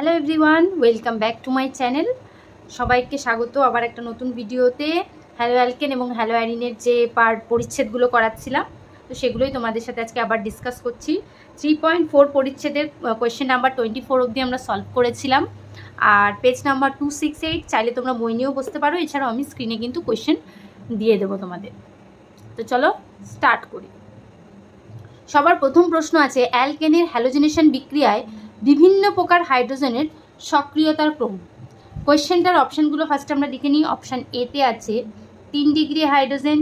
Hello everyone, welcome back to my channel. সবাইকে স্বাগত আবার একটা নতুন ভিডিওতে। হ্যালো অ্যালকেন এবং হ্যালো অ্যারিনের যে পরিচ্ছেদগুলো করাচ্ছিলাম, তো সেগুলোই তোমাদের সাথে আজকে আবার ডিসকাস করছি। 3.4 পরিচ্ছেদের কোয়েশ্চেন নাম্বার 24 অবধি আমরা সলভ করেছিলাম। আর পেজ নাম্বার 268 চাইলে তোমরা বই নিয়েও বসতে পারো, এছাড়াও আমি স্ক্রিনে কিন্তু কোয়েশ্চেন দিয়ে দেবো তোমাদের। তো চলো স্টার্ট করি। সবার প্রথম প্রশ্ন আছে, অ্যালকেনের হ্যালোজেনেশন বিক্রিয়ায় বিভিন্ন প্রকার হাইড্রোজেনের সক্রিয়তার ক্রম। কোয়েশ্চেনটার অপশানগুলো ফার্স্ট আমরা দেখে নিই। অপশান এতে আছে 3 ডিগ্রি হাইড্রোজেন,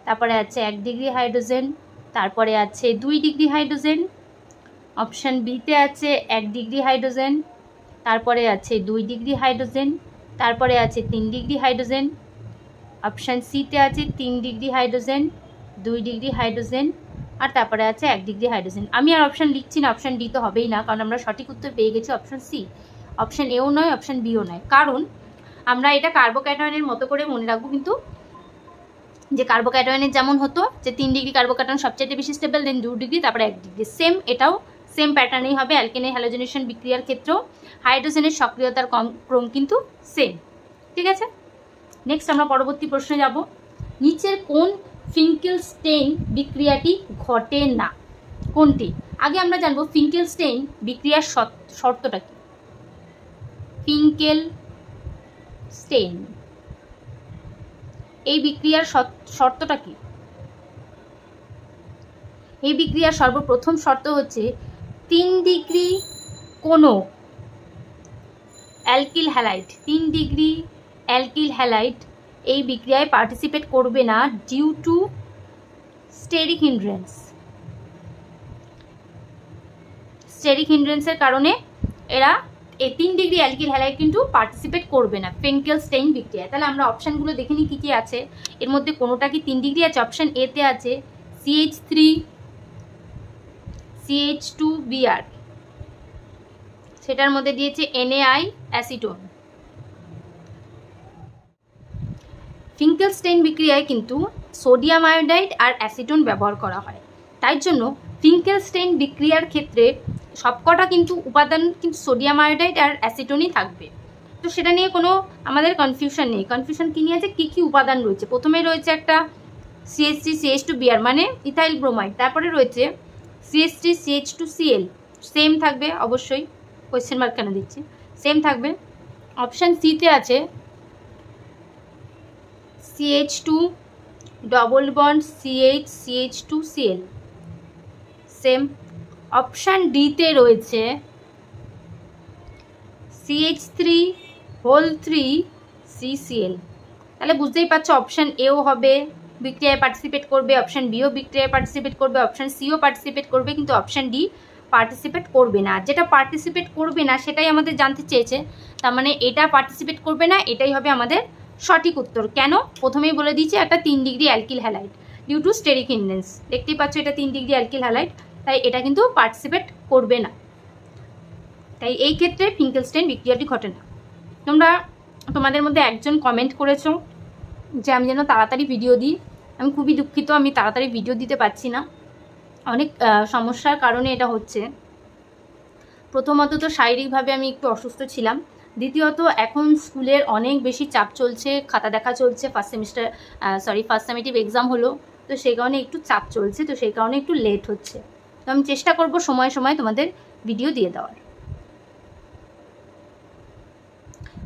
তারপরে আছে 1 ডিগ্রি হাইড্রোজেন, তারপরে আছে 2 ডিগ্রি হাইড্রোজেন। অপশান বিতে আছে 1 ডিগ্রি হাইড্রোজেন, তারপরে আছে 2 ডিগ্রি হাইড্রোজেন, তারপরে আছে 3 ডিগ্রি হাইড্রোজেন। অপশান সিতে আছে 3 ডিগ্রি হাইড্রোজেন, 2 ডিগ্রি হাইড্রোজেন, আর তারপরে আছে 1 ডিগ্রি হাইড্রোজেন। আমি আর অপশান লিখছি না, অপশান ডি তো হবেই না, কারণ আমরা সঠিক উত্তর পেয়ে গেছি অপশান সি। অপশান এও নয়, অপশান বিও নয়, কারণ আমরা এটা কার্বোক্যাটায়নের মতো করে মনে রাখবো, কিন্তু যে কার্বোক্যাটায়নের যেমন হতো যে 3 ডিগ্রি কার্বোক্যাটায়ন সবচেয়ে বেশি স্টেবল, দেন 2 ডিগ্রি, তারপরে 1 ডিগ্রি, সেম এটাও সেম প্যাটার্নেই হবে। অ্যালকেনের হ্যালোজেনেশন বিক্রিয়ার ক্ষেত্রেও হাইড্রোজেনের সক্রিয়তার ক্রম কিন্তু সেম। ঠিক আছে, নেক্সট আমরা পরবর্তী প্রশ্নে যাব। নিচের কোন ফিঙ্কেলস্টেইন বিক্রিয়াটি ঘটে না? কোনটি? আগে আমরা জানবো ফিঙ্কেলস্টেইন বিক্রিয়ার শর্তটা কি। ফিঙ্কেলস্টেইন এই বিক্রিয়ার শর্তটা কি? এই বিক্রিয়ার সর্বপ্রথম শর্ত হচ্ছে 3 ডিগ্রি কোনো alkyl halide, 3 degree alkyl halide এই বিক্রিয়ায় পার্টিসিপেট করবে না due to steric hindrance. Steric হিন্ড্রেন্সের কারণে এরা এই 3 ডিগ্রি অ্যালকিল হ্যালাইড কিন্তু পার্টিসিপেট করবে না ফিঙ্কেলস্টেইন বিক্রিয়ায়। তাহলে আমরা অপশানগুলো দেখে নিই কী কী আছে। এর মধ্যে কোনোটা কি 3 ডিগ্রি আছে? অপশান এতে আছে CH3 CH2Br, সেটার মধ্যে দিয়েছে NaI অ্যাসিটোন। ফিঙ্কেলস্টেইন বিক্রিয়ায় কিন্তু সোডিয়াম আয়োডাইড আর অ্যাসিটোন ব্যবহার করা হয়, তাই জন্য ফিঙ্কেলস্টেইন বিক্রিয়ার ক্ষেত্রে সবকটা কিন্তু উপাদান কিন্তু সোডিয়াম আয়োডাইড আর অ্যাসিটোনই থাকবে। তো সেটা নিয়ে কোনো আমাদের কনফিউশন নেই। কনফিউশন কী নিয়ে আছে, কী কী উপাদান রয়েছে। প্রথমেই রয়েছে একটা CH3 CH2Br মানে ইথাইল ব্রোমাইড, তারপরে রয়েছে CH3 CH2Cl, সেম থাকবে অবশ্যই, কোয়েশ্চেন মার্ক কেন দিচ্ছি, সেম থাকবে। অপশান সিতে আছে CH2 double bond CH CH2Cl, same. Option ডিতে রয়েছে CH3 হোল 3 CCl। তাহলে বুঝতেই পারছো অপশান এও হবে, বিক্রিয়ায় পার্টিসিপেট করবে, অপশান বিও বিক্রিয়ায় পার্টিসিপেট করবে, অপশান সিও পার্টিসিপেট করবে, কিন্তু অপশান ডি পার্টিসিপেট করবে না। যেটা পার্টিসিপেট করবে না সেটাই আমাদের জানতে চেয়েছে, তার মানে এটা পার্টিসিপেট করবে না, এটাই হবে আমাদের সঠিক উত্তর। কেন? প্রথমেই বলে দিয়েছি একটা 3 degree alkyl halide due to steric hindrance. দেখতেই পাচ্ছ এটা 3 ডিগ্রি অ্যালকিল হ্যালাইড, তাই এটা কিন্তু পার্টিসিপেট করবে না, তাই এই ক্ষেত্রে ফিঙ্কেলস্টেইন বিক্রিয়াটি ঘটে না। তোমাদের মধ্যে একজন কমেন্ট করেছো যে আমি যেন তাড়াতাড়ি ভিডিও দিই। আমি খুবই দুঃখিত, আমি তাড়াতাড়ি ভিডিও দিতে পারছি না, অনেক সমস্যার কারণে এটা হচ্ছে। প্রথমত তো শারীরিকভাবে আমি একটু অসুস্থ ছিলাম, দ্বিতীয়ত এখন স্কুলের অনেক বেশি চাপ চলছে, খাতা দেখা চলছে, ফার্স্ট সামেটিভ এক্সাম হলো, তো সেই কারণে একটু চাপ চলছে, তো সেই কারণে একটু লেট হচ্ছে। তো আমি চেষ্টা করব সময় সময় তোমাদের ভিডিও দিয়ে দেওয়ার।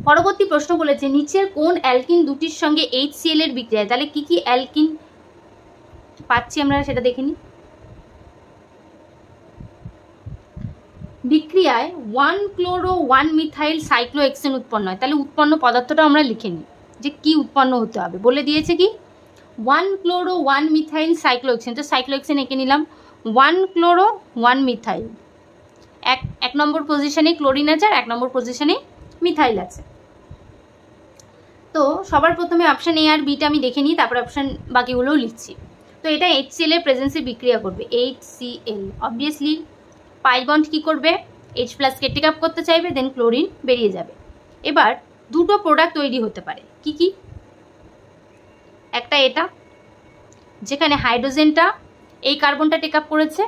পরবর্তী প্রশ্ন বলেছে, নিচের কোন অ্যালকিন দুটির সঙ্গে HCl এর বিক্রিয়ায়, তাহলে কি কি অ্যালকিন পাচ্ছি আমরা সেটা দেখে নিই। বিক্রিয়ায় 1 ক্লোরো 1 মিথাইল সাইক্লোহেক্সেন উৎপন্ন হয়। তাহলে উৎপন্ন পদার্থটা আমরা লিখে নিই যে কি উৎপন্ন হতে হবে। বলে দিয়েছে কি 1 ক্লোরো 1 মিথাইল সাইক্লোহেক্সেন, তো সাইক্লোহেক্সেন এঁকে নিলাম। 1 ক্লোরো 1 মিথাইল, এক নম্বর পজিশনে ক্লোরিন আছে আর 1 নম্বর পজিশনে মিথাইল আছে। তো সবার প্রথমে অপশান এ আর বিটা আমি দেখে নিই, তারপরে অপশান বাকিগুলোও লিখছি। তো এটা HCl এর প্রেজেন্সে বিক্রিয়া করবে, HCl অবভিয়াসলি পাই বন্ড কী করবে, H+ কে টেক আপ করতে চাইবে, দেন ক্লোরিন বেরিয়ে যাবে। এবার দুটো প্রোডাক্ট তৈরি হতে পারে, কি কি? একটা এটা যেখানে হাইড্রোজেনটা এই কার্বনটা টেক আপ করেছে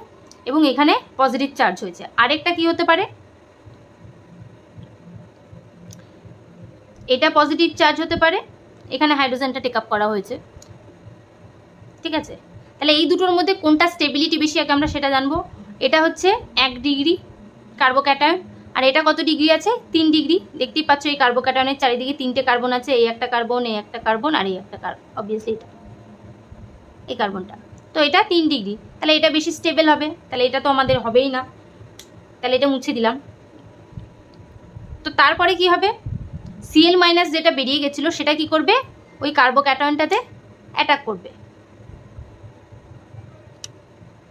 এবং এখানে পজিটিভ চার্জ হয়েছে। আরেকটা কি হতে পারে, এটা পজিটিভ চার্জ হতে পারে, এখানে হাইড্রোজেনটা টেক আপ করা হয়েছে, ঠিক আছে। তাহলে এই দুটোর মধ্যে কোনটা স্টেবিলিটি বেশি আগে আমরা সেটা জানবো। এটা হচ্ছে 1 ডিগ্রি কার্বোক্যাটায়ন, আর এটা কত ডিগ্রি আছে? 3 ডিগ্রি। দেখতেই পাচ্ছ এই কার্বোক্যাটায়নের চারিদিকে 3টে কার্বন আছে, এই একটা কার্বন, এই একটা কার্বন, আর এই একটা কার্বন, অবভিয়াসলি এটা এই কার্বনটা। তো এটা 3 ডিগ্রি, তাহলে এটা বেশি স্টেবল হবে, তাহলে এটা তো আমাদের হবেই না, তাহলে এটা মুছে দিলাম। তো তারপরে কি হবে? Cl মাইনাস যেটা বেরিয়ে গেছিলো সেটা কি করবে? ওই কার্বোক্যাটায়নটাতে অ্যাটাক করবে।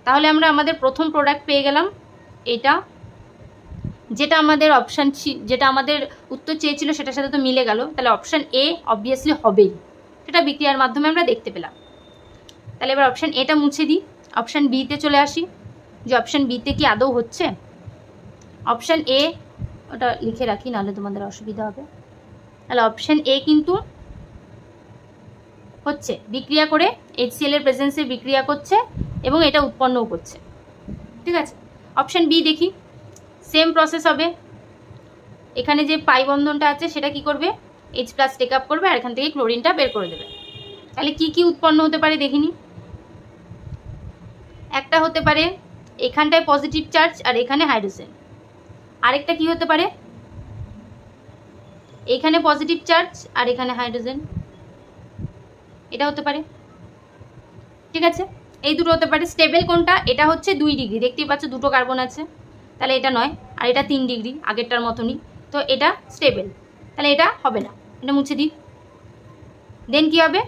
তাহলে আমরা আমাদের প্রথম প্রোডাক্ট পেয়ে গেলাম এটা, যেটা আমাদের অপশান, যেটা আমাদের উত্তর চেয়েছিল সেটার সাথে তো মিলে গেল। তাহলে অপশান এ অবভিয়াসলি হবেই, সেটা বিক্রিয়ার মাধ্যমে আমরা দেখতে পেলাম। তাহলে এবার অপশান এটা মুছে দিই, অপশান বিতে চলে আসি, যে অপশান বিতে কি আদৌ হচ্ছে। অপশান এ ওটা লিখে রাখি, নাহলে তোমাদের অসুবিধা হবে। তাহলে অপশান এ কিন্তু হচ্ছে, বিক্রিয়া করে HCl এর প্রেজেন্সে বিক্রিয়া করছে এবং এটা উৎপন্নও করছে, ঠিক আছে। অপশান বি দেখি, সেম প্রসেস হবে। এখানে যে পাই বন্ধনটা আছে সেটা কি করবে? H+ টেক আপ করবে আর এখান থেকে ক্লোরিনটা বের করে দেবে। তাহলে কি কি উৎপন্ন হতে পারে দেখিনি। একটা হতে পারে এখানটায় পজিটিভ চার্জ আর এখানে হাইড্রোজেন। আরেকটা কি হতে পারে? এখানে পজিটিভ চার্জ আর এখানে হাইড্রোজেন, এটা হতে পারে, ঠিক আছে। এই দুটো হতে পারে। স্টেবল কোনটা? এটা হচ্ছে 2 ডিগ্রি, দেখতেই পাচ্ছ দুটো কার্বন আছে, তাহলে এটা নয়। আর এটা 3 ডিগ্রি, আগেরটার মতনই, তো এটা স্টেবল, তাহলে এটা হবে না, এটা মুছে দিই। দেন কি হবে?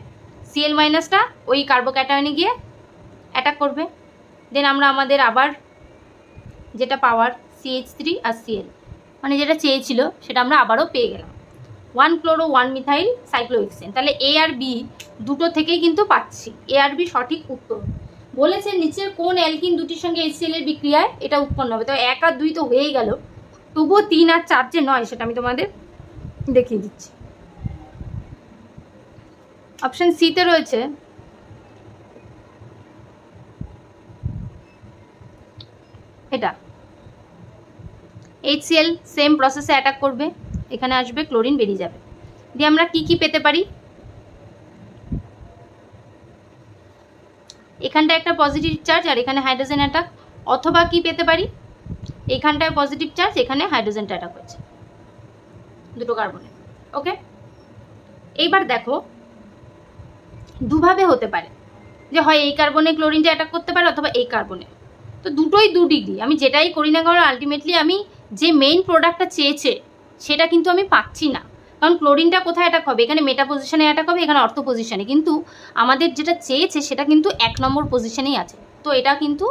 Cl মাইনাসটা ওই কার্বোক্যাটায়নে গিয়ে অ্যাটাক করবে। দেন আমরা আমাদের আবার যেটা পাওয়ার CH3 আর Cl, মানে যেটা চেয়েছিল সেটা আমরা আবারও পেয়ে গেলাম, 1 ক্লোরো 1 মিথাইল সাইক্লোহেক্সেন। তাহলে এ আর বি দুটো থেকেই কিন্তু পাচ্ছি, এ আর বি সঠিক উত্তর। বলেছে নিচের কোন অ্যালকিন দুটির সঙ্গে HCl এর বিক্রিয়ায় এটা উৎপন্ন হবে। তো 1 আর 2 তো হয়েই গেল, তবুও 3 আর 4 যে নয় সেটা আমি তোমাদের দেখিয়ে দিচ্ছি। অপশন সিতে রয়েছে এটা, HCl সেম প্রসেসে অ্যাটাক করবে, এখানে আসবে, ক্লোরিন বেরিয়ে যাবে। দিয়ে আমরা কি কি পেতে পারি? এখানটা একটা পজিটিভ চার্জ আর এখানে হাইড্রোজেন অ্যাটাক, অথবা কি পেতে পারি? এখানটায় পজিটিভ চার্জ, এখানে হাইড্রোজেনটা অ্যাটাক হয়েছে, দুটো কার্বনে। ওকে, এইবার দেখো দুভাবে হতে পারে, যে হয় এই কার্বনে ক্লোরিনটা অ্যাটাক করতে পারে অথবা এই কার্বনে। তো দুটোই 2 ডিগ্রি, আমি যেটাই করি না কারণ আলটিমেটলি আমি যে মেইন প্রোডাক্টটা চেয়েছে সেটা কিন্তু আমি পাচ্ছি না। কারণ ক্লোরিনটা কোথায় অ্যাটাক হবে? এখানে মেটা পজিশনে অ্যাটাক হবে, এখানে অর্থ পজিশনে, কিন্তু আমাদের যেটা চেয়েছে সেটা কিন্তু 1 নম্বর পজিশনেই আছে, তো এটা কিন্তু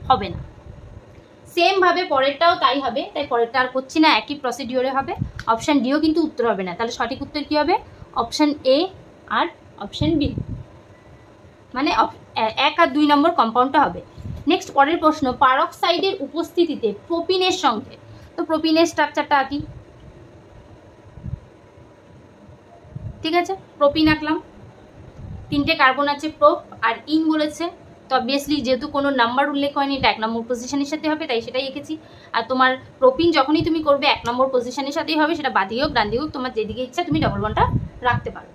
হবে না। সেমভাবে পরেরটাও তাই হবে, তাই পরেরটা আর করছি না, একই প্রসিডিওরে হবে। অপশান ডিও কিন্তু উত্তর হবে না, তাহলে সঠিক উত্তর কী হবে? অপশান এ আর অপশান বি, মানে 1 আর 2 নম্বর কম্পাউন্ডটা হবে। নেক্সট পরের প্রশ্ন, পারক্সাইডের উপস্থিতিতে প্রোপিনের সঙ্গে, তো প্রোপিনের স্ট্রাকচারটা আঁকি, ঠিক আছে। প্রোপিন আঁকলাম, 3টে কার্বন আছে, প্রোপ আর ইন বলেছে, তো অবভিয়াসলি যেহেতু কোনো নাম্বার উল্লেখ হয়নি এটা 1 নম্বর পজিশনের সাথে হবে, তাই সেটাই এঁকেছি। আর তোমার প্রোপিন যখনই তুমি করবে 1 নম্বর পজিশনের সাথেই হবে, সেটা বাদিকে হোক ডান দিকে হোক, তোমার যেদিকে ইচ্ছা তুমি ডবল বন্ডটা রাখতে পারো।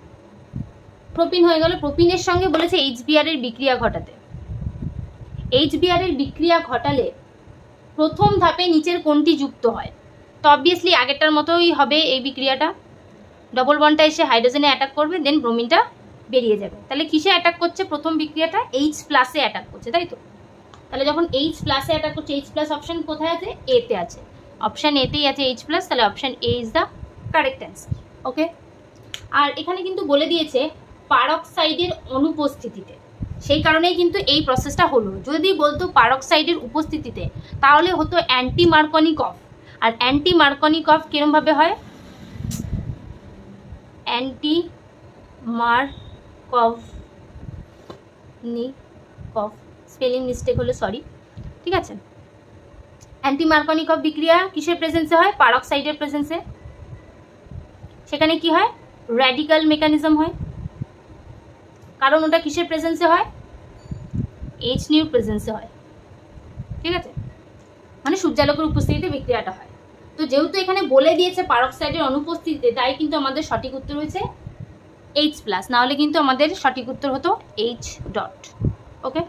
প্রোপিন হয়ে গেল। প্রোপিনের সঙ্গে বলেছে HBr এর বিক্রিয়া ঘটাতে। HBr এর বিক্রিয়া ঘটালে প্রথম ধাপে নিচের কোনটি যুক্ত হয়? তো অবভিয়াসলি আগেরটার মতোই হবে এই বিক্রিয়াটা, ডবল বন্ডটা এসে হাইড্রোজেনে অ্যাটাক করবে, দেন ব্রোমিনটা বেরিয়ে যাবে। তাহলে কিসে অ্যাটাক করছে প্রথম বিক্রিয়াটা? H+ এ অ্যাটাক করছে, তাই তো। তাহলে যখন H+ এ অ্যাটাক করছে, H+ অপশন কোথায় আছে? এতে আছে, অপশান এতেই আছে H+, তাহলে option A is the correct answer. Okay, আর এখানে কিন্তু বলে দিয়েছে পারক্সাইডের অনুপস্থিতিতে, সেই কারণেই কিন্তু এই প্রসেসটা হলো। যদি বলতো পারক্সাইডের উপস্থিতিতে তাহলে হতো অ্যান্টি মার্কনিক অফ। আর অ্যান্টি মার্কনিক অফ কিরমভাবে হয়? Anti Markovnikov, spelling mistake হলো, সরি, ঠিক আছে। অ্যান্টি মার্কনিক অফ বিক্রিয়া কিসের প্রেজেন্সে হয়? পারক্সাইডের প্রেজেন্সে। সেখানে কি হয়? র্যাডিক্যাল মেকানিজম হয়, কারণ ওটা কিসের প্রেজেন্সে হয়? H+ প্রেজেন্সে হয়, ঠিক আছে, মানে সূর্যালোকের উপস্থিতিতে বিক্রিয়াটা হয়। তো যেহেতু এখানে বলে দিয়েছে পারক্সাইডের অনুপস্থিতিতে, তাই কিন্তু আমাদের সঠিক উত্তর হয়েছে H+, না হলে কিন্তু আমাদের সঠিক উত্তর হতো H ডট। ওকে,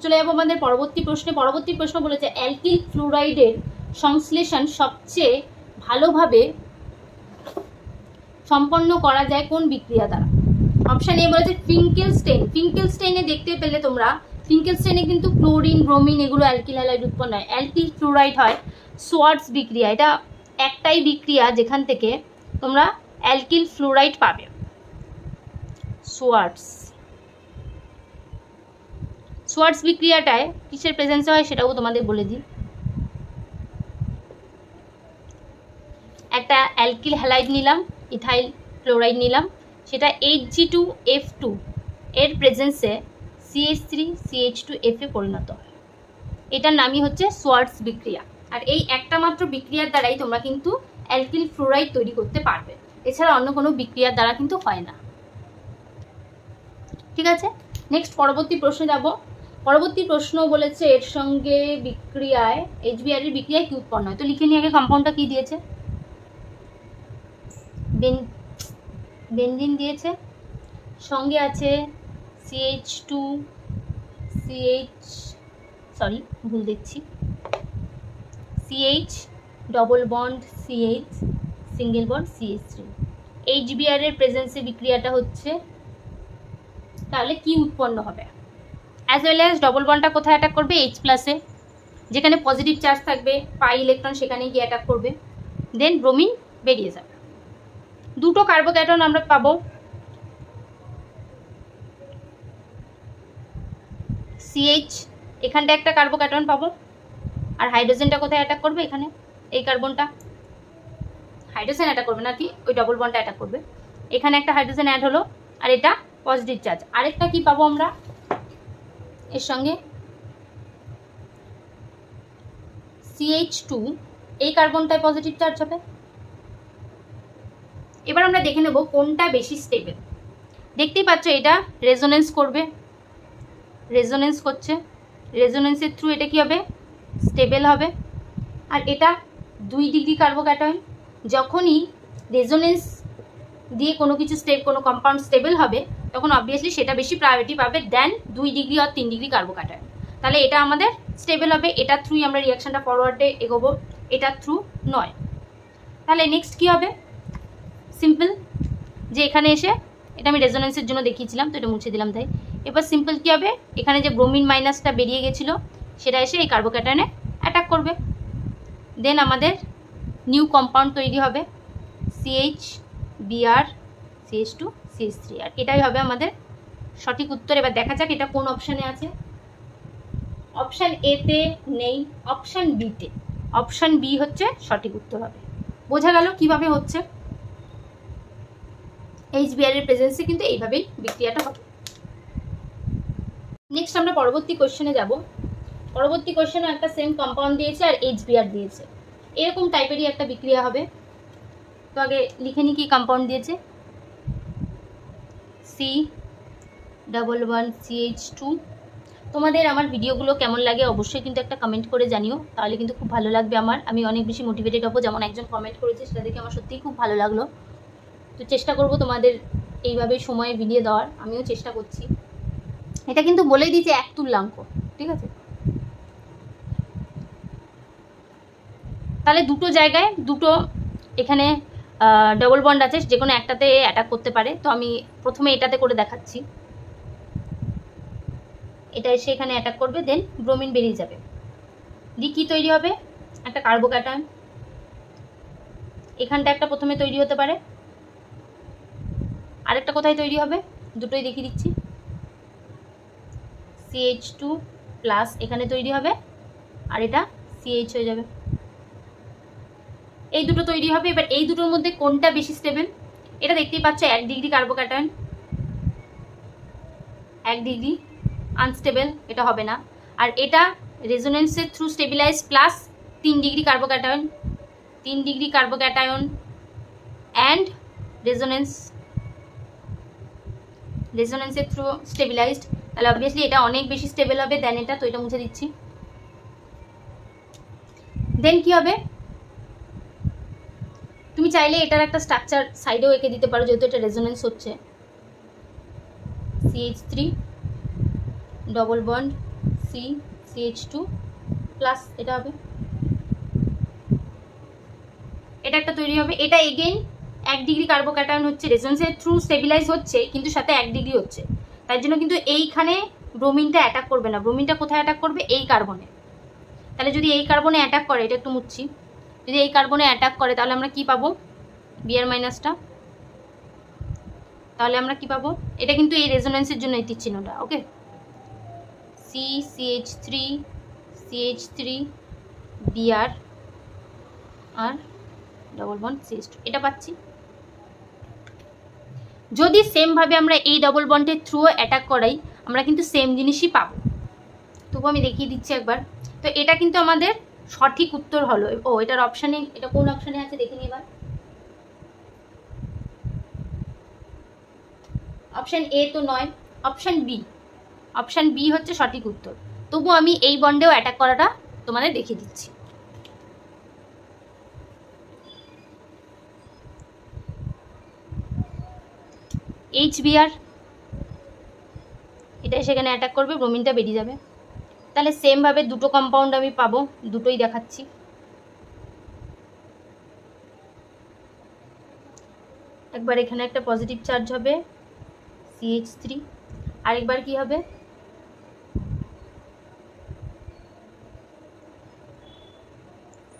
চলে যাবো আমাদের পরবর্তী প্রশ্নে। পরবর্তী প্রশ্ন বলেছে অ্যালকিল ফ্লুরাইডের সংশ্লেষণ সবচেয়ে ভালোভাবে সম্পন্ন করা যায় কোন বিক্রিয়া দ্বারা? অপশন এ বলেছে ফিঙ্কেলস্টেইন। ফিঙ্কেলস্টেইনে দেখতে পেলে তোমরা, ফিঙ্কেলস্টেইনে কিন্তু ক্লোরিন, ব্রোমিন এগুলো অ্যালকিল হ্যালাইড উৎপন্ন হয়। অ্যালকিল ফ্লুরাইড হয় সোয়ার্টস বিক্রিয়া। এটা একটাই বিক্রিয়া যেখান থেকে তোমরা অ্যালকিল ফ্লুরাইড পাবে, সোয়ার্টস বিক্রিয়াটায় কিসের প্রেজেন্সে হয় সেটাও তোমাদের বলে দিই। একটা অ্যালকিল হ্যালাইড নিলাম, ইথাইল ক্লোরাইড নিলাম, সেটা Hg2F2 এর প্রেজেন্সে CH3CH2F এ পরিণত হয়। এটার নামই হচ্ছে সোয়ার্টস বিক্রিয়া। আর এই একটা মাত্র বিক্রিয়ার দ্বারাই তোমরা কিন্তু অ্যালকিল ফ্লুরাইড তৈরি করতে পারবে, এছাড়া অন্য কোনো বিক্রিয়ার দ্বারা কিন্তু হয় না। ঠিক আছে, নেক্সট পরবর্তী প্রশ্নে যাব। পরবর্তী প্রশ্ন বলেছে এর সঙ্গে বিক্রিয়ায় HBr এর বিক্রিয়ায় কি উৎপন্ন হয়? তো লিখে নিয়ে আগে কম্পাউন্ডটা কি দিয়েছে, বেনজিন দিয়েছে, সঙ্গে আছে CH double bond CH single bond CH3। HBr এর প্রেজেন্সে বিক্রিয়াটা হচ্ছে, তাহলে কি উৎপন্ন হবে? অ্যাজ ওয়েল অ্যাজ ডবল বন্ডটা কোথায় অ্যাটাক করবে? H+এ, যেখানে পজিটিভ চার্জ থাকবে পাই ইলেকট্রন সেখানে গিয়ে অ্যাটাক করবে, দেন ব্রোমিন বেরিয়ে যাবে। দুটো কার্বোক্যাটন আমরা পাবো, CH এখানটা একটা কার্বোক্যাটন পাবো, আর হাইড্রোজেনটা কোথায় অ্যাটাক করবে? এখানে, এই কার্বনটা, হাইড্রোজেন অ্যাটাক করবে না কি, ওই ডবল বন্ডটা অ্যাটাক করবে। এখানে একটা হাইড্রোজেন অ্যাড হলো, আর এটা পজিটিভ চার্জ। আরেকটা কি পাবো আমরা এর সঙ্গে? CH2, এই কার্বনটায় পজিটিভ চার্জ হবে। এবার আমরা দেখে নেব কোনটা বেশি স্টেবল। দেখতেই পাচ্ছ এটা রেজোনেন্স করবে, রেজোনেন্স করছে, রেজোনেন্সের থ্রু এটা কি হবে? স্টেবল হবে। আর এটা 2 ডিগ্রি কার্বোক্যাটন, যখনই রেজোনেন্স দিয়ে কোনো কিছু কোনো কম্পাউন্ড স্টেবল হবে তখন অবভিয়াসলি সেটা বেশি প্রায়োরিটি পাবে দেন 2 ডিগ্রি আর 3 ডিগ্রি কার্বোক্যাটন। তাহলে এটা আমাদের স্টেবল হবে, এটার থ্রুই আমরা রিয়াকশনটা ফরওয়ার্ডে এগোবো, এটার থ্রু নয়। তাহলে নেক্সট কি হবে? সিম্পল, যে এখানে এসে, এটা আমি রেজোনেন্সের জন্য দেখিয়েছিলাম তো এটা মুছে দিলাম তাই। এবার সিম্পল কি হবে? এখানে যে ব্রোমিন মাইনাসটা বেরিয়ে গেছিলো সেটা এসে এই কার্বোক্যাটনে অ্যাটাক করবে, দেন আমাদের নিউ কম্পাউন্ড তৈরি হবে CHBr CH2 CH3, আর এটাই হবে আমাদের সঠিক উত্তর। এবার দেখা যাক এটা কোন অপশানে আছে। অপশান এতে নেই, অপশান বিতে, অপশান বি হচ্ছে সঠিক উত্তর হবে। বোঝা গেল কিভাবে হচ্ছে? HBr এর প্রেজেন্সে কিন্তু এইভাবেই বিক্রিয়াটা হবে। নেক্সট আমরা পরবর্তী কোশ্চেনে যাব। পরবর্তী কোশ্চেনে একটা সেম কম্পাউন্ড দিয়েছে আর HBr দিয়েছে, এরকম টাইপেরই একটা বিক্রিয়া হবে। তো আগে লিখে নি কি কম্পাউন্ড দিয়েছে, C11CH2। তোমাদের আমার ভিডিওগুলো কেমন লাগে অবশ্যই কিন্তু একটা কমেন্ট করে জানিও, তাহলে কিন্তু খুব ভালো লাগবে আমার, আমি অনেক বেশি মোটিভেটেড হবো। যেমন একজন কমেন্ট করেছে সেটা দেখে আমার সত্যিই খুব ভালো লাগলো। তো চেষ্টা করব তোমাদের এইভাবে সময় বিলিয়ে দেওয়ার, আমিও চেষ্টা করছি। এটা কিন্তু বলেই দিয়েছে এক তুল্যাঙ্ক, ঠিক আছে? তাহলে দুটো জায়গায় দুটো এখানে ডবল বন্ড আছে, যে কোনো একটাতে অ্যাটাক করতে পারে। তো আমি প্রথমে এটাতে করে দেখাচ্ছি, এটা এসে এখানে অ্যাটাক করবে, দেন ব্রোমিন বেরিয়ে যাবে, দিয়ে কী তৈরি হবে? একটা কার্বোক্যাটন। এখানটা একটা প্রথমে তৈরি হতে পারে, আরেকটা কোথায় তৈরি হবে? দুটোই দেখিয়ে দিচ্ছি, CH2+ এখানে তৈরি হবে, আর এটা CH হয়ে যাবে, এই দুটো তৈরি হবে। এবার এই দুটোর মধ্যে কোনটা বেশি স্টেবল? এটা দেখতেই পাচ্ছ 1 ডিগ্রি কার্বোক্যাটন, 1 ডিগ্রি আনস্টেবল, এটা হবে না। আর এটা রেজোনেন্সের through stabilize plus 3 degree carbocation, 3 degree carbocation and রেজোনেন্সের থ্রু স্টেবিলাইজড, তাহলে অবভিয়াসলি এটা অনেক বেশি স্টেবল হবে দেন এটা। তো এটা মুছে দিচ্ছি। দেন কি হবে? চাইলে এটার একটা স্ট্রাকচার সাইডেও এঁকে দিতে পারো, যেহেতু এটা রেজোনেন্স হচ্ছে। CH3 double bond CH2 plus এটা হবে, এটা একটা তৈরি হবে। এটা এগেইন 1 ডিগ্রি কার্বোক্যাটায়ন হচ্ছে, রেজোনেন্সের থ্রু স্টেবিলাইজ হচ্ছে কিন্তু সাথে 1 ডিগ্রি হচ্ছে, তাই জন্য কিন্তু এইখানে ব্রোমিনটা অ্যাটাক করবে না। ব্রোমিনটা কোথায় অ্যাটাক করবে? এই কার্বনে। তাহলে যদি এই কার্বনে অ্যাটাক করে, এটা একটু মুছছি, যদি এই কার্বনে অ্যাটাক করে তাহলে আমরা কি পাবো? বিআর মাইনাসটা। তাহলে আমরা কি পাবো? এটা কিন্তু এই রেজোনেন্সের জন্য এই চিহ্নটা, ওকে। CH3 বিআর আর ডবল বন্ড CH2, এটা পাচ্ছি। যদি সেম ভাবে আমরা এই ডবল বন্ডের থ্রু অ্যাটাক করাই, আমরা কিন্তু সেম জিনিসই পাবো। তবু আমি দেখিয়ে দিচ্ছি একবার। তো এটা কিন্তু আমাদের সঠিক উত্তর হলো। ও, এটার অপশানে, এটা কোন অপশানে আছে দেখে নিই এবার। অপশান এ তো নয়, অপশান বি হচ্ছে সঠিক উত্তর। তবু আমি এই বন্ডেও অ্যাটাক করাটা তোমাদের দেখিয়ে দিচ্ছি। HBr, এটা সেখানে অ্যাটাক করবে, ব্রোমিনটা বেরিয়ে যাবে। তাহলে সেম ভাবে দুটো কম্পাউন্ড আমি পাবো, দুটোই দেখাচ্ছি। একবার এখানে একটা পজিটিভ চার্জ হবে CH3, আরেকবার কি হবে?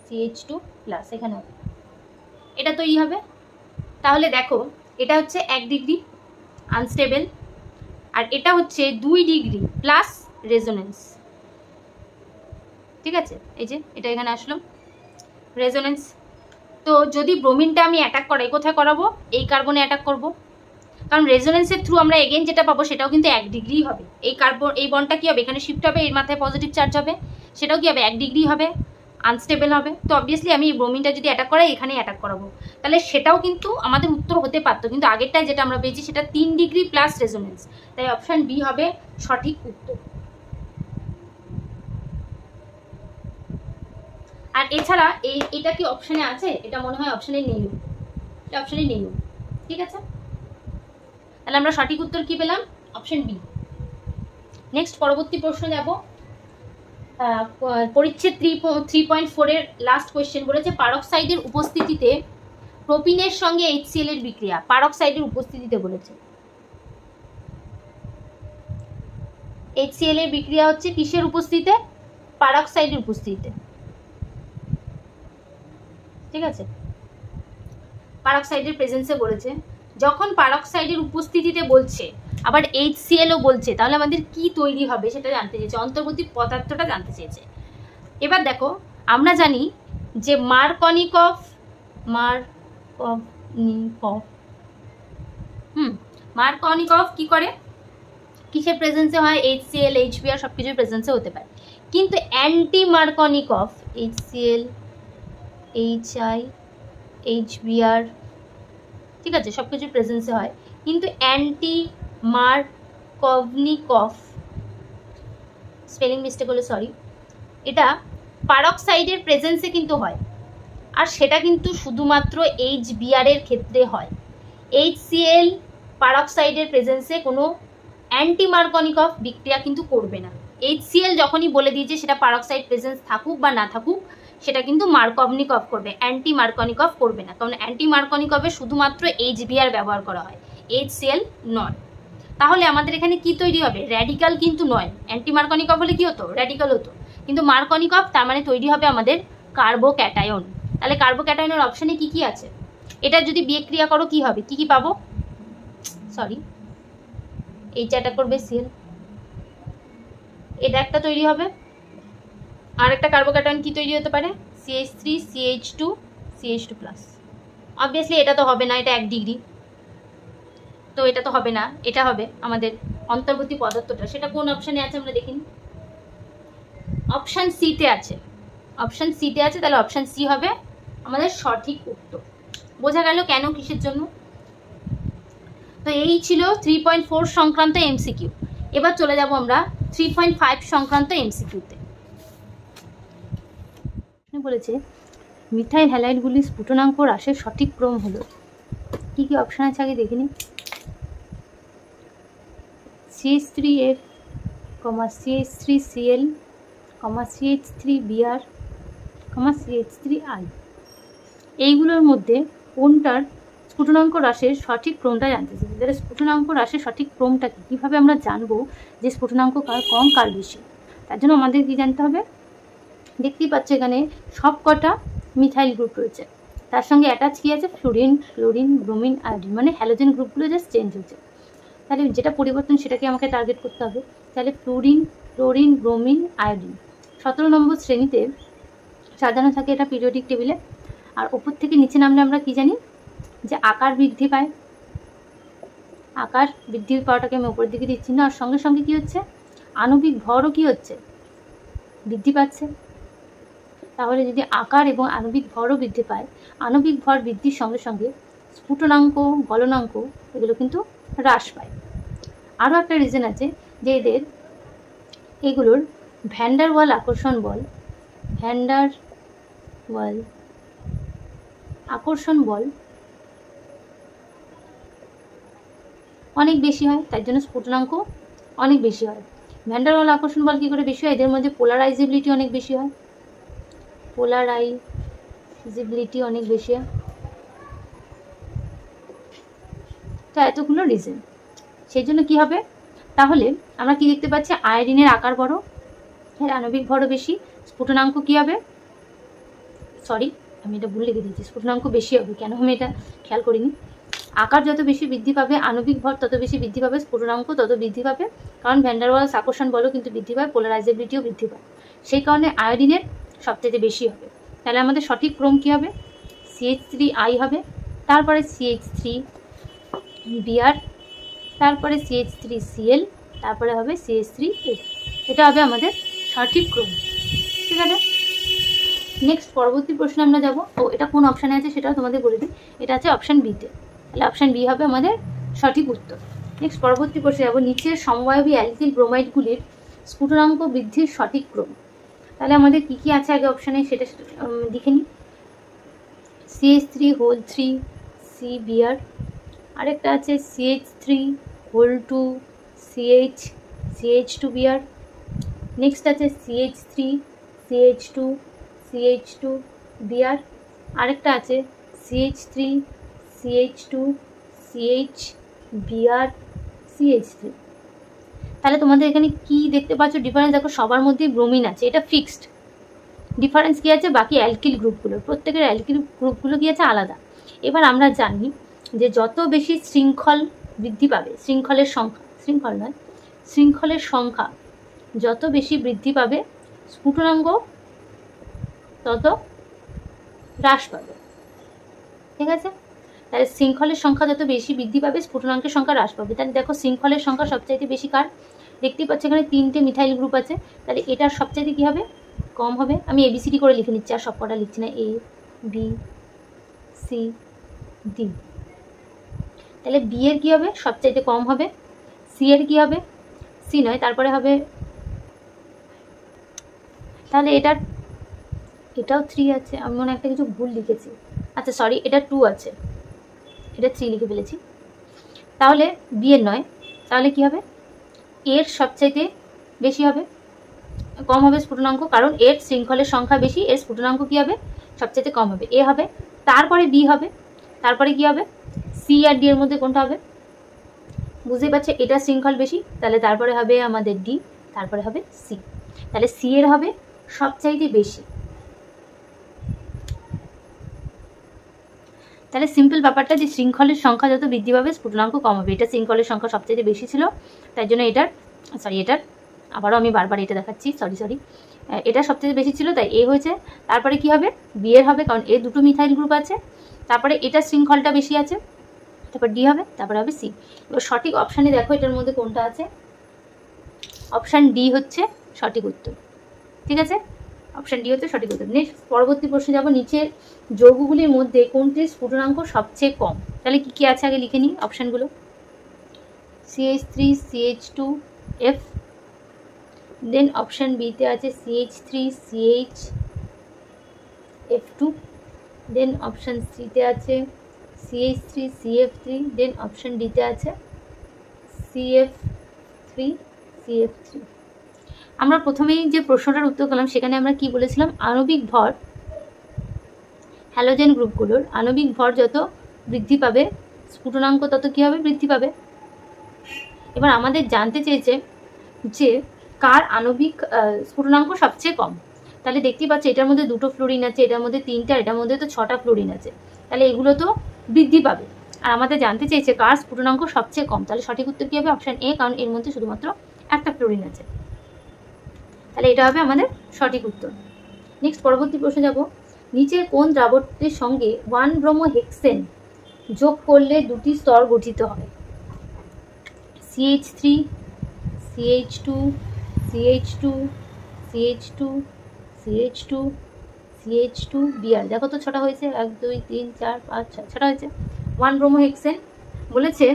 CH2 প্লাস, এখানে হবে, এটা তৈরি হবে। তাহলে দেখো, এটা হচ্ছে 1 ডিগ্রি আনস্টেবল, আর এটা হচ্ছে 2 ডিগ্রি প্লাস রেজোনেন্স। ঠিক আছে, এই যে এটা এখানে আসলো রেজোনেন্স। তো যদি ব্রোমিনটা আমি অ্যাটাক করাই, কোথায় করাবো? এই কার্বনে অ্যাটাক করব, কারণ রেজোনেন্সের থ্রু আমরা এগেইন যেটা পাবো সেটাও কিন্তু 1 ডিগ্রি হবে। এই বন্ডটা কি হবে? এখানে শিফট হবে, এর মাথায় পজিটিভ চার্জ হবে, সেটাও কি হবে? 1 ডিগ্রি হবে, আনস্টেবল হবে। তো অবভিয়াসলি আমি এই ব্রোমিনটা যদি অ্যাটাক করাই, এখানেই অ্যাটাক করাবো, তাহলে সেটাও কিন্তু আমাদের উত্তর হতে পারতো, কিন্তু আগেরটায় যেটা আমরা পেয়েছি সেটা 3 ডিগ্রি প্লাস রেজোনেন্স, তাই অপশান বি হবে সঠিক উত্তর। আর এছাড়া এটা কি অপশানে আছে? এটা মনে হয় অপশানে নেই, এটা অপশানে নেই। ঠিক আছে, তাহলে আমরা সঠিক উত্তর কি পেলাম? Option B. নেক্সট পরবর্তী প্রশ্ন যাব। পরিচ্ছেদ 3.4 এর লাস্ট কোয়েশ্চেন বলেছে, পারক্সাইডের উপস্থিতিতে প্রোপিনের সঙ্গে HCl এর বিক্রিয়া। পারক্সাইডের উপস্থিতিতে বলেছে, HCl এর বিক্রিয়া হচ্ছে কিসের উপস্থিতিতে? পারক্সাইডের উপস্থিতিতে। ঠিক আছে, পারক্সাইডের প্রেজেন্সে বলেছে। যখন পারক্সাইডের উপস্থিতিতে বলছে, আবার HCl ও বলছে, তাহলে আমাদের কি তৈরি হবে সেটা জানতে চেয়েছে, অন্তর্বর্তী পদার্থটা জানতে চেয়েছে। এবার দেখো, আমরা জানি যে মার্কনিকফ কি করে? কিসের প্রেজেন্সে হয়? HCl, HBr সব কিছুর প্রেজেন্সে হতে পারে, কিন্তু অ্যান্টি মার্কনিকফ HCl, HI, HBr, ঠিক আছে, সব কিছুর প্রেজেন্সে হয়, কিন্তু অ্যান্টি মার্কনিকফ, স্পেলিং মিস্টেক হলে সরি, এটা পারক্সাইডের প্রেজেন্সে কিন্তু হয়, আর সেটা কিন্তু শুধুমাত্র HBr এর ক্ষেত্রে হয়। HCl পারক্সাইডের প্রেজেন্সে কোনো অ্যান্টি মার্কনিকফ বিক্রিয়া কিন্তু করবে না। HCl যখনই বলে দিয়েছে সেটা পারক্সাইড প্রেজেন্স থাকুক বা না থাকুক, সেটা কিন্তু মার্কনিকফ করবে, অ্যান্টি মার্কনিকফ করবে না, কারণ অ্যান্টি মার্কনিকফে শুধুমাত্র HBr ব্যবহার করা হয়, HCl নয়। তাহলে আমাদের এখানে কি তৈরি হবে? র্যাডিক্যাল কিন্তু নয়। অ্যান্টি মার্কনিকফ হলে কি হতো? র্যাডিক্যাল হতো, কিন্তু মার্কনিকফ তার মানে তৈরি হবে আমাদের কার্বোক্যাটায়ন। তাহলে কার্বোক্যাটায়নের অপশানে কি কি আছে? এটা যদি বিক্রিয়া করো কি হবে? কি কি পাবো? সরি, এইটা অ্যাটাক করবে Cl, এটা একটা তৈরি হবে, আর একটা কার্বোক্যাটায়ন কি তৈরি হতে পারে? CH3, CH2, CH2 plus. Obviously এটা তো হবে না, এটা 1 ডিগ্রি, তো এটা তো হবে না, এটা হবে আমাদের অন্তর্বর্তী পদার্থটা। সেটা কোন অপশানে আছে আমরা দেখিনি? অপশান সিতে আছে, অপশান সিতে আছে, তাহলে অপশান সি হবে আমাদের সঠিক উত্তর। বোঝা গেল কেন, কিসের জন্য? তো এই ছিল 3.4 সংক্রান্ত MCQ। এবার চলে যাব আমরা 3.5 সংক্রান্ত MCQতে। বলেছে মিথাইল হ্যালাইডগুলির স্ফুটনাঙ্ক হ্রাসের সঠিক ক্রম হলো। কী কী অপশান আছে আগে দেখে নিই। CH3F, CH3Cl, CH3Br, CH3I। এইগুলোর মধ্যে কোনটার স্ফুটনাঙ্ক হ্রাসের সঠিক ক্রমটা জানতে চাই। তাহলে স্ফুটনাঙ্ক হ্রাসের সঠিক ক্রমটা কী, কীভাবে আমরা জানবো যে স্ফুটনাঙ্ক কার কম কার বেশি? তার জন্য আমাদের কী জানতে হবে, দেখতেই পাচ্ছ এখানে সব কটা মিথাইল গ্রুপ রয়েছে, তার সঙ্গে অ্যাটাচ কী আছে, ফ্লোরিন, ক্লোরিন, ব্রোমিন, আয়োডিন, মানে হ্যালোজেন গ্রুপগুলো জাস্ট চেঞ্জ হচ্ছে। তাহলে যেটা পরিবর্তন সেটাকে আমাকে টার্গেট করতে হবে। তাহলে ফ্লোরিন, ক্লোরিন, ব্রোমিন, আয়োডিন 17 নম্বর শ্রেণীতে সাজানো থাকে এটা পিরিয়ডিক টেবিলে। আর ওপর থেকে নিচে নামলে আমরা কি জানি, যে আকার বৃদ্ধি পায়। আকার বৃদ্ধি পাওয়াটাকে আমি ওপরের দিকে দিচ্ছি না, আর সঙ্গে সঙ্গে কী হচ্ছে, আণবিক ভরও কী হচ্ছে, বৃদ্ধি পাচ্ছে। তাহলে যদি আকার এবং আণবিক ভরও বৃদ্ধি পায়, আণবিক ভর বৃদ্ধির সঙ্গে সঙ্গে স্ফুটনাঙ্ক, গলনাঙ্ক এগুলো কিন্তু হ্রাস পায়। আরও একটা রিজন আছে যে এগুলোর ভ্যান্ডার ওয়াল আকর্ষণ বল, ভ্যান্ডার ওয়াল আকর্ষণ বল অনেক বেশি হয়, তার জন্য স্ফুটনাঙ্ক অনেক বেশি হয়। ভ্যান্ডার ওয়াল আকর্ষণ বল কী করে বেশি হয়, এদের মধ্যে পোলারাইজেবিলিটি অনেক বেশি হয়, পোলারাইজেবিলিটি অনেক বেশি হয়। তো এতগুলো রিজন, সেই জন্য কী হবে, তাহলে আমরা কি দেখতে পাচ্ছি, আয়োডিনের আকার বড়, এর আণবিক ভরও বেশি, স্ফুটনাঙ্ক কী হবে, সরি আমি এটা ভুল লিখে দিয়েছি, স্ফুটনাঙ্ক বেশি হবে। কেন আমি এটা খেয়াল করিনি। আকার যত বেশি বৃদ্ধি পাবে, আণবিক ভর তত বেশি বৃদ্ধি পাবে, স্ফুটনাঙ্ক তত বৃদ্ধি পাবে, কারণ ভ্যান্ডার ওয়ালস আকর্ষণ বলও কিন্তু বৃদ্ধি পায়, পোলারাইজেবিলিটিও বৃদ্ধি পায়। সেই কারণে আয়োডিনের সবচেয়ে বেশি হবে। তাহলে আমাদের সঠিক ক্রম কী হবে, CH3I হবে, তারপরে CH3Br, তারপরে CH3Cl, তারপরে হবে CH3F। এটা হবে আমাদের সঠিক ক্রম। ঠিক আছে, নেক্সট পরবর্তী প্রশ্নে আমরা যাব। ও এটা কোন অপশানে আছে সেটাও তোমাদের বলে দিই, এটা আছে অপশান বিতে। তাহলে অপশান বি হবে আমাদের সঠিক উত্তর। নেক্সট পরবর্তী প্রশ্নে যাব, নিচের সমবায়বী অ্যালকিল ব্রোমাইডগুলির স্ফুটনাঙ্ক বৃদ্ধির সঠিক ক্রম। তাহলে আমাদের কী কী আছে আগে অপশানে সেটা দেখে নিই। CH3 CBr, আরেকটা আছে CH3 CH2Br, নেক্সট আছে CH3 আরেকটা আছে CH3 CH2 তাহলে তোমাদের এখানে কি দেখতে পাচ্ছ ডিফারেন্স, দেখো সবার মধ্যেই ব্রোমিন আছে, এটা ফিক্সড। ডিফারেন্স কি আছে, বাকি অ্যালকিল গ্রুপগুলো, প্রত্যেকের অ্যালকিল গ্রুপগুলো কি আছে, আলাদা। এবার আমরা জানি যে যত বেশি শৃঙ্খল বৃদ্ধি পাবে, শৃঙ্খলের সংখ্যা যত বেশি বৃদ্ধি পাবে, স্ফুটনাঙ্ক তত হ্রাস পাবে। ঠিক আছে, তাহলে শৃঙ্খলের সংখ্যা যত বেশি বৃদ্ধি পাবে, স্ফুটনাঙ্কের সংখ্যা হ্রাস পাবে। তাহলে দেখো শৃঙ্খলের সংখ্যা সবচাইতে বেশি কার, দেখতেই পাচ্ছ এখানে 3টে মিথাইল গ্রুপ আছে, তাহলে এটার সবচাইতে কী হবে, কম হবে। আমি ABCD করে লিখে নিচ্ছি, আর সব কটা লিখছি না, ABCD। তাহলে বি এর কী হবে, সবচাইতে কম হবে। সি এর কী হবে, সি নয়, তারপরে হবে, তাহলে এটাও 3 আছে, আমি মনে একটা কিছু ভুল লিখেছি, আচ্ছা সরি, এটা 2 আছে, এটা 3 লিখে ফেলেছি। তাহলে বি এর নয়, তাহলে কি হবে, এর সবচাইতে বেশি হবে, কম হবে স্ফুটনাঙ্ক, কারণ এর শৃঙ্খলের সংখ্যা বেশি, এর স্ফুটনাঙ্ক কী হবে, সবচাইতে কম হবে, এ হবে। তারপরে বি হবে, তারপরে কি হবে, সি আর ডি এর মধ্যে কোনটা হবে, বুঝতেই পারছে এটা শৃঙ্খল বেশি, তাহলে তারপরে হবে আমাদের ডি, তারপরে হবে সি। তাহলে সি এর হবে সবচাইতে বেশি। তাহলে সিম্পল ব্যাপারটা যে শৃঙ্খলের সংখ্যা যত বৃদ্ধি পাবে, স্ফুটনাঙ্ক কম হবে। এটা শৃঙ্খলের সংখ্যা সবচাইতে বেশি ছিল, তাই জন্য এটার আবারও আমি বারবার এটা দেখাচ্ছি, সরি, এটা সবচেয়ে বেশি ছিল, তাই এ হয়েছে। তারপরে কি হবে, বি এর হবে, কারণ এর 2টো মিথাইল গ্রুপ আছে। তারপরে এটা শৃঙ্খলটা বেশি আছে, তারপর ডি হবে, তারপরে হবে সি। এবার সঠিক অপশানে দেখো এটার মধ্যে কোনটা আছে, অপশান ডি হচ্ছে সঠিক উত্তর। ঠিক আছে, অপশান ডি হচ্ছে সঠিক উত্তর। নেক্সট পরবর্তী প্রশ্নে যাব, নিচের যৌগগুলির মধ্যে কোনটির স্ফুটনাঙ্ক সবচেয়ে কম। তাহলে কি কি আছে আগে লিখে নিই অপশানগুলো। CH3CH2F, দেন অপশান বিতে আছে CH3CHF2, দেন অপশান সিতে আছে CH3 CF3, দেন অপশান ডিতে আছে CF3 CF3। আমরা প্রথমেই যে প্রশ্নটার উত্তর করলাম সেখানে আমরা কি বলেছিলাম, আণবিক ভর হ্যালোজেন গ্রুপগুলোর আণবিক ভর যত বৃদ্ধি পাবে স্ফুটনাঙ্ক তত কী হবে, বৃদ্ধি পাবে। এবার আমাদের জানতে চেয়েছে যে কার আণবিক স্ফুটনাঙ্ক সবচেয়ে কম। তাহলে দেখতেই পাচ্ছি এটার মধ্যে 2টো ফ্লোরিন আছে, এটার মধ্যে 3টা, এটার মধ্যে তো 6টা ফ্লোরিন আছে, তাহলে এগুলো তো বৃদ্ধি পাবে। আর আমাদের জানতে চেয়েছে কার স্ফুটনাঙ্ক সবচেয়ে কম, তাহলে সঠিক উত্তর কী হবে, অপশান এ, কারণ এর মধ্যে শুধুমাত্র একটা ফ্লোরিন আছে, তাহলে এটা হবে আমাদের সঠিক উত্তর। নেক্সট পরবর্তী প্রশ্নে যাব, নিচের কোন দ্রাবকের সঙ্গে 1 ব্রোমোহেক্সেন যোগ করলে 2টি স্তর গঠিত হয়, CH3 CH2 CH2 CH2 CH2 CH2 Br। দেখো তো 6টা হয়েছে, 1 2 3 4 5 6, 6টা হয়েছে। 1 ব্রোমোহেক্সেন বলেছে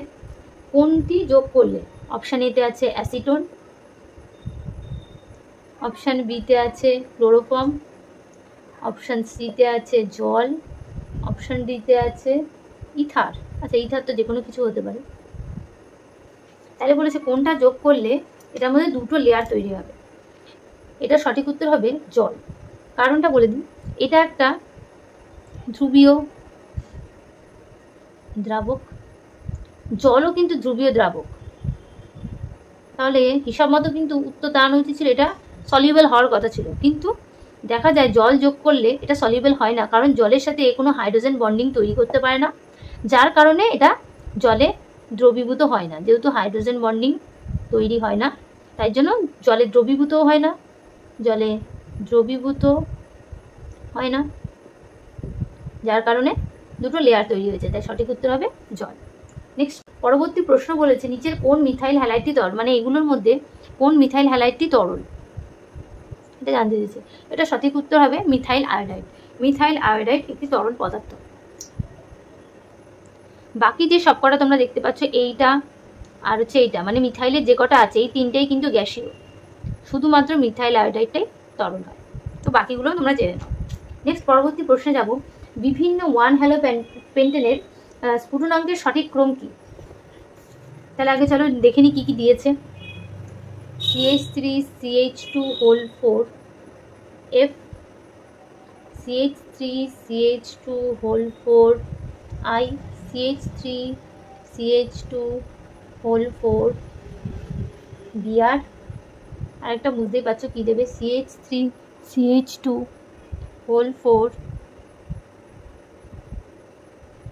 কোনটি যোগ করলে, অপশান এতে আছে অ্যাসিটোন, অপশান বিতে আছে ক্লোরোফর্ম, অপশান সিতে আছে জল, অপশান ডিতে আছে ইথার। আচ্ছা, ইথার তো যে কোনো কিছু হতে পারে। তাহলে বলেছে কোনটা যোগ করলে এটার মধ্যে 2টো লেয়ার তৈরি হবে, এটা সঠিক উত্তর হবে জল। কারণটা বলে দিই, এটা একটা ধ্রুবীয় দ্রাবক, জলও কিন্তু ধ্রুবীয় দ্রাবক, তাহলে হিসাব মতো কিন্তু উত্তর দাঁড়ানো উচিত ছিল এটা সলিউবল হওয়ার কথা ছিল, কিন্তু দেখা যায় জল যোগ করলে এটা সলিউবল হয় না, কারণ জলের সাথে কোনো হাইড্রোজেন বন্ডিং তৈরি করতে পারে না, যার কারণে এটা জলে দ্রবীভূত হয় না। যেহেতু হাইড্রোজেন বন্ডিং তৈরি হয় না, তাই জন্য জলে দ্রবীভূতও হয় না, জলে দ্রবীভূত হয় না, যার কারণে 2টো লেয়ার তৈরি হয়েছে, তাই সঠিক উত্তর হবে জল। নেক্সট পরবর্তী প্রশ্ন বলেছে নিচের কোন মিথাইল হ্যালাইডটি তরল, মানে এগুলোর মধ্যে কোন মিথাইল হ্যালাইডটি তরল, এটা জানতে দিয়েছে। এটা সঠিক উত্তর হবে মিথাইল আয়োডাইড। মিথাইল আয়োডাইড একটি তরল পদার্থ। বাকি যে সবকটা তোমরা দেখতে পাচ্ছ, এইটা আর হচ্ছে এইটা, মানে মিথাইলের যে কটা আছে এই 3টেই কিন্তু গ্যাসীয়, শুধুমাত্র মিথাইল আয়োডাইডটাই তরল হয়। তো বাকিগুলো তোমরা জেনে নাও। নেক্সট পরবর্তী প্রশ্নে যাব, বিভিন্ন 1 হ্যালো পেন্টেনের স্ফুটনাঙ্কের সঠিক ক্রম কি। তাহলে আগে চলো দেখে নিই কী কী দিয়েছে। CH3 CH2 হোল 4 F, CH3 CH2 হোল 4 I, CH3 CH2 হোল 4 Br, আরেকটা বুঝতেই পারছো কী দেবে, CH3 CH2 হোল 4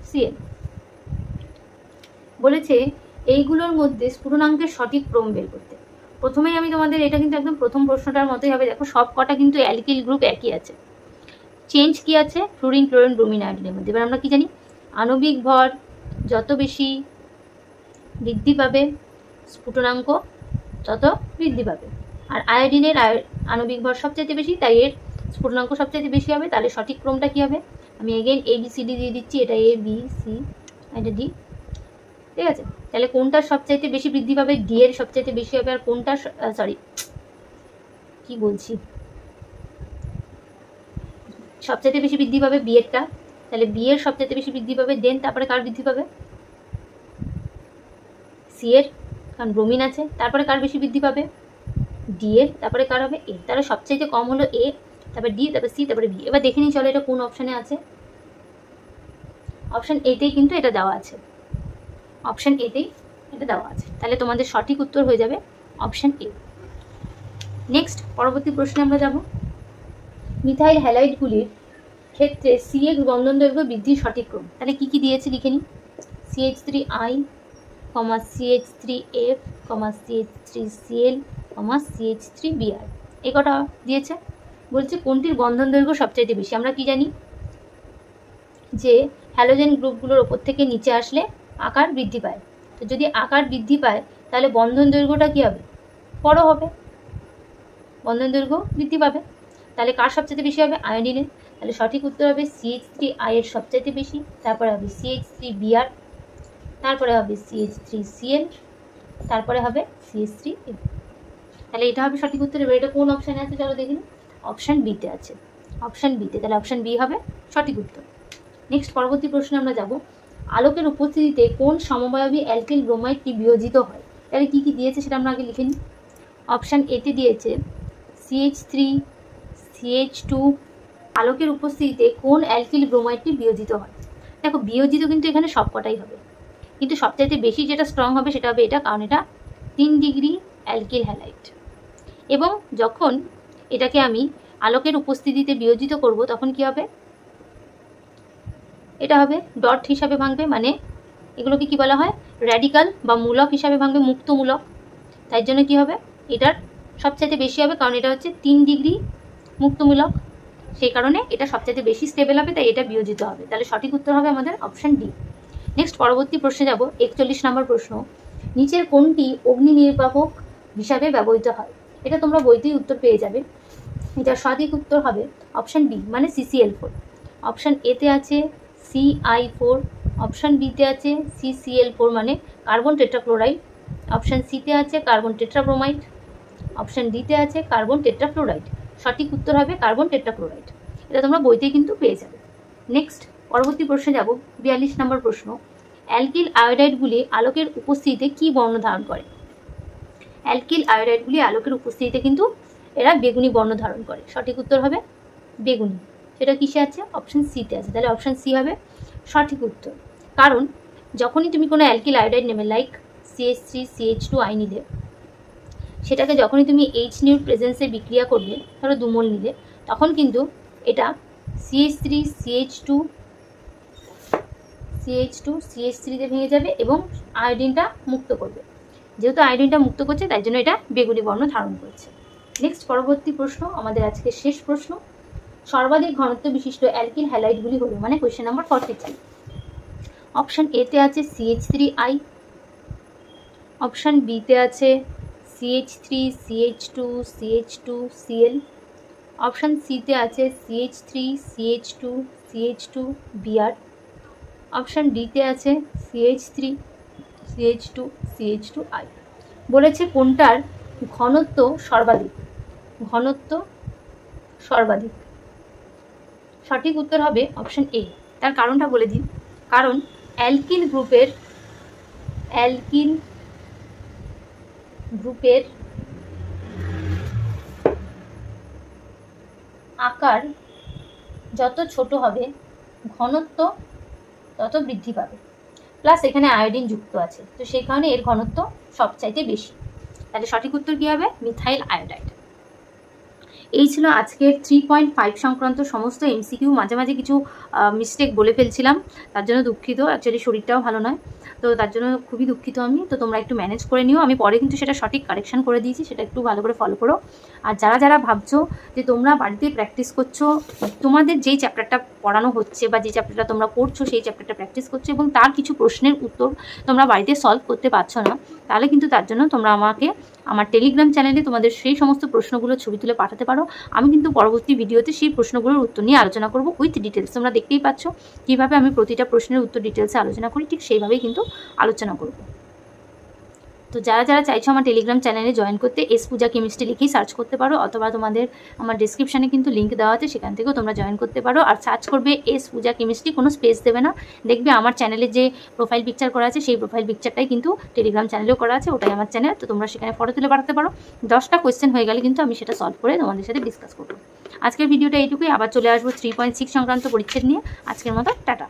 Cl। বলেছে এইগুলোর মধ্যে স্ফুটনাঙ্কের সঠিক ক্রম বের করতে। প্রথমেই আমি তোমাদের, এটা কিন্তু একদম প্রথম প্রশ্নটার মতোই হবে, দেখো সব কটা কিন্তু অ্যালকিল গ্রুপ একই আছে, চেঞ্জ কি আছে, ফ্লোরিন ক্লোরিন ব্রোমিন আয়োডিনের মধ্যে। এবার আমরা কি জানি, আণবিক ভর যত বেশি বৃদ্ধি পাবে স্ফুটনাঙ্ক তত বৃদ্ধি পাবে, আর আয়োডিনের আণবিক ভর সবচাইতে বেশি, তাই এর স্ফুটনাঙ্ক সবচাইতে বেশি হবে। তাহলে সঠিক ক্রমটা কী হবে, আমি এগেইন ABCD দিয়ে দিচ্ছি, এটা ABC, এটা D, ঠিক আছে। তাহলে কোনটার সবচাইতে বেশি বৃদ্ধি পাবে, ডি এর সবচাইতে বেশি হবে, আর কোনটা সবচাইতে বেশি বৃদ্ধি পাবে বি এরটা, তাহলে বি এর সবচাইতে বেশি বৃদ্ধি পাবে, দেন তারপরে কার বৃদ্ধি পাবে, সি এর, কারণ ব্রোমিন আছে, তারপরে কার বেশি বৃদ্ধি পাবে, ডি এর, তারপরে কার হবে এ, তাহলে সবচাইতে কম হলো এ, তারপরে ডি, তারপরে সি, তারপরে বি। এবার দেখে নিই চলো এটা কোন অপশানে আছে, অপশান এতেই কিন্তু এটা দেওয়া আছে, অপশান এতেই এটা দেওয়া আছে, তাহলে তোমাদের সঠিক উত্তর হয়ে যাবে অপশান এ। নেক্সট পরবর্তী প্রশ্নে আমরা যাব, মিথাইল হ্যালাইডগুলির ক্ষেত্রে CH বন্ধন দৈর্ঘ্য বৃদ্ধির সঠিক ক্রম। তাহলে কী কী দিয়েছে লিখে নিই, CH3I, CH3F, CH3Cl, CH3Br, এই কটা দিয়েছে। বলছে কোনটির বন্ধন দৈর্ঘ্য সবচাইতে বেশি। আমরা কি জানি যে হ্যালোজেন গ্রুপগুলোর ওপর থেকে নিচে আসলে আকার বৃদ্ধি পায়, তো যদি আকার বৃদ্ধি পায় তাহলে বন্ধন দৈর্ঘ্যটা কী হবে, বড় হবে, বন্ধন দৈর্ঘ্য বৃদ্ধি পাবে। তাহলে কার সবচাইতে বেশি হবে, আয়োডিনের, তাহলে সঠিক উত্তর হবে CH3I এর সবচাইতে বেশি, তারপরে হবে CH3Br, তারপরে হবে CH3Cl, তারপরে হবে CH3F। তাহলে এটা হবে সঠিক উত্তর। এবার এটা কোন অপশানে আছে চলো দেখে নিই, অপশান বিতে আছে, অপশান বিতে, তাহলে অপশান বি হবে সঠিক উত্তর। নেক্সট পরবর্তী প্রশ্নে আমরা যাব, আলোকের উপস্থিতিতে কোন সমবায়বী অ্যালকিল ব্রোমাইডটি বিয়োজিত হয়? তাহলে কী কী দিয়েছে সেটা আমরা আগে লিখে নিই। অপশান এতে দিয়েছে CH3, CH2। আলোকের উপস্থিতিতে কোন অ্যালকিল ব্রোমাইডটি বিয়োজিত হয়? দেখো বিয়োজিত কিন্তু এখানে সবকটাই হবে, কিন্তু সবচাইতে বেশি যেটা স্ট্রং হবে সেটা হবে এটা, কারণ এটা 3 ডিগ্রি অ্যালকিল হ্যালাইড। এবং যখন এটাকে আমি আলোকের উপস্থিতিতে বিয়োজিত করব তখন কি হবে, এটা হবে ডট হিসাবে ভাঙবে, মানে এগুলোকে কি বলা হয়, র্যাডিক্যাল বা মূলক হিসাবে ভাঙবে, মুক্ত মূলক। তাই জন্য কি হবে, এটার সবচাইতে বেশি হবে, কারণ এটা হচ্ছে 3 ডিগ্রি মুক্তমূলক, সেই কারণে এটা সবচাইতে বেশি স্টেবল হবে, তাই এটা বিয়োজিত হবে। তাহলে সঠিক উত্তর হবে আমাদের অপশান ডি। নেক্সট পরবর্তী প্রশ্নে যাব, 41 নম্বর প্রশ্ন, নিচের কোনটি অগ্নি নির্বাপক হিসাবে ব্যবহৃত হয়? এটা তোমরা বইতেই উত্তর পেয়ে যাবে। এটার সঠিক উত্তর হবে অপশান বি, মানে CCl4। অপশান এতে আছে CI4, অপশান বিতে আছে CCl4 মানে কার্বন টেট্রাক্লোরাইড, অপশান সিতে আছে কার্বন টেট্রাব্রোমাইড, অপশান ডিতে আছে কার্বন টেট্রাফ্লোরাইড। সঠিক উত্তর হবে কার্বন টেট্রাক্লোরাইড। এটা তোমরা বইতেই কিন্তু পেয়ে যাবে। নেক্সট পরবর্তী প্রশ্নে যাব, 42 নম্বর প্রশ্ন, অ্যালকিল আয়োডাইডগুলি আলোকের উপস্থিতিতে কি বর্ণ ধারণ করে? অ্যালকিল আয়োডাইডগুলি আলোকের উপস্থিতিতে কিন্তু এরা বেগুনি বর্ণ ধারণ করে। সঠিক উত্তর হবে বেগুনি। সেটা কিসে আছে? অপশান সিতে আছে। তাহলে অপশান সি হবে সঠিক উত্তর। কারণ যখনই তুমি কোনো অ্যালকিল আয়োডাইড নেবে, লাইক CH3, CH2 নিলে, সেটাকে যখনই তুমি H প্রেজেন্সে বিক্রিয়া করবে, ধরো 2 মোল নিলে, তখন কিন্তু এটা CH3, CH2 তে ভেঙে যাবে এবং আয়োডিনটা মুক্ত করবে। যেহেতু আয়োডিনটা মুক্ত করছে তাই জন্য এটা বেগুনি বর্ণ ধারণ করছে। নেক্সট পরবর্তী প্রশ্ন, আমাদের আজকে শেষ প্রশ্ন, সর্বাধিক ঘনত্ব বিশিষ্ট অ্যালকিল হ্যালাইডগুলি হলো, মানে কোয়েশ্চেন নাম্বার 43। অপশান এতে আছে CH3I, অপশান বিতে আছে CH3, CH2, CH2Cl, অপশান সিতে আছে CH3, CH2, CH2Br, অপশান ডিতে আছে CH3, CH2, CH2I। বলেছে কোনটার ঘনত্ব সর্বাধিক? ঘনত্ব সর্বাধিক। সঠিক উত্তর হবে অপশান এ। তার কারণটা বলে দিন। কারণ অ্যালকিল গ্রুপের আকার যত ছোট হবে ঘনত্ব তত বৃদ্ধি পাবে, প্লাস এখানে আয়োডিন যুক্ত আছে, তো সেই কারণে এর ঘনত্ব সবচাইতে বেশি। তাহলে সঠিক উত্তর কী হবে? Methyl iodide. এই ছিল আজকের 3.5 সংক্রান্ত সমস্ত MCQ। মাঝে মাঝে কিছু মিস্টেক বলে ফেলছিলাম, তার জন্য দুঃখিত। অ্যাকচুয়ালি শরীরটাও ভালো নয়, তো তার জন্য খুবই দুঃখিত আমি। তো তোমরা একটু ম্যানেজ করে নিও, আমি পরে কিন্তু সেটা সঠিক কারেকশান করে দিয়েছি, সেটা একটু ভালো করে ফলো করো। আর যারা যারা ভাবছো যে তোমরা বাড়িতে প্র্যাকটিস করছো, তোমাদের যেই চ্যাপ্টারটা পড়ানো হচ্ছে বা যে চ্যাপ্টারটা তোমরা পড়ছো সেই চ্যাপ্টারটা প্র্যাকটিস করছো এবং তার কিছু প্রশ্নের উত্তর তোমরা বাড়িতে সলভ করতে পারছো না, তাহলে কিন্তু তার জন্য তোমরা আমাকে আমার টেলিগ্রাম চ্যানেলে তোমাদের সেই সমস্ত প্রশ্নগুলো ছবি তুলে পাঠাতে পারো। আমি কিন্তু পরবর্তী ভিডিওতে সেই প্রশ্নগুলোর উত্তর নিয়ে আলোচনা করব উইথ ডিটেলস। তোমরা দেখতেই পাচ্ছ কীভাবে আমি প্রতিটা প্রশ্নের উত্তর ডিটেলসে আলোচনা করি, ঠিক সেইভাবেই কিন্তু আলোচনা করব। তো যারা যারা চাইছো আমার টেলিগ্রাম চ্যানেলে জয়েন করতে, এস পূজা কেমিস্ট্রি লিখেই সার্চ করতে পারো, অথবা তোমাদের আমার ডিসক্রিপশানে কিন্তু লিঙ্ক দেওয়া আছে, সেখান থেকেও তোমরা জয়েন করতে পারো। আর সার্চ করবে এস পূজা কেমিস্ট্রি, কোনো স্পেস দেবে না, দেখবে আমার চ্যানেলে যে প্রোফাইল পিকচার করা আছে সেই প্রোফাইল পিকচারটাই কিন্তু টেলিগ্রাম চ্যানেলেও করা আছে, ওটাই আমার চ্যানেল। তো তোমরা সেখানে ফটো তুলে পাঠাতে পারো। 10টা কোয়েশ্চেন হয়ে গেলে কিন্তু আমি সেটা সলভ করে তোমাদের সাথে ডিসকাস করবো। আজকের ভিডিওটা এইটুকুই, আবার চলে আসবো 3.6 সংক্রান্ত পরিচ্ছেদ নিয়ে। আজকের মতো টাটা।